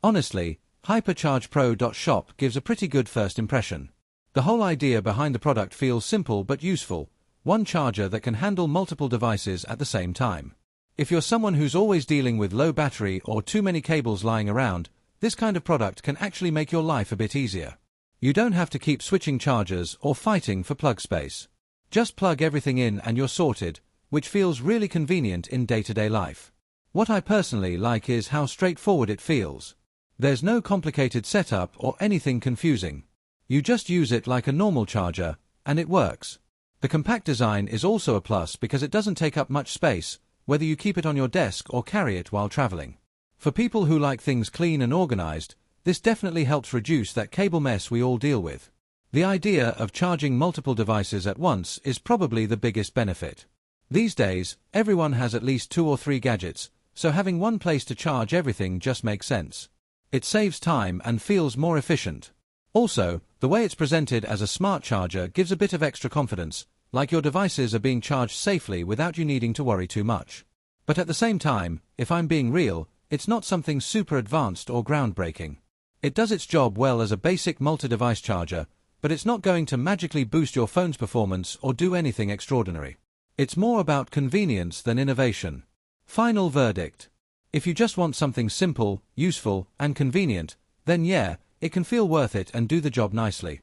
Honestly, HyperChargePro.shop gives a pretty good first impression. The whole idea behind the product feels simple but useful, one charger that can handle multiple devices at the same time. If you're someone who's always dealing with low battery or too many cables lying around, this kind of product can actually make your life a bit easier. You don't have to keep switching chargers or fighting for plug space. Just plug everything in and you're sorted, which feels really convenient in day-to-day life. What I personally like is how straightforward it feels. There's no complicated setup or anything confusing. You just use it like a normal charger, and it works. The compact design is also a plus because it doesn't take up much space, whether you keep it on your desk or carry it while traveling. For people who like things clean and organized, this definitely helps reduce that cable mess we all deal with. The idea of charging multiple devices at once is probably the biggest benefit. These days, everyone has at least 2 or 3 gadgets, so having one place to charge everything just makes sense. It saves time and feels more efficient. Also, the way it's presented as a smart charger gives a bit of extra confidence, like your devices are being charged safely without you needing to worry too much. But at the same time, if I'm being real, it's not something super advanced or groundbreaking. It does its job well as a basic multi-device charger, but it's not going to magically boost your phone's performance or do anything extraordinary. It's more about convenience than innovation. Final verdict. If you just want something simple, useful, and convenient, then yeah, it can feel worth it and do the job nicely.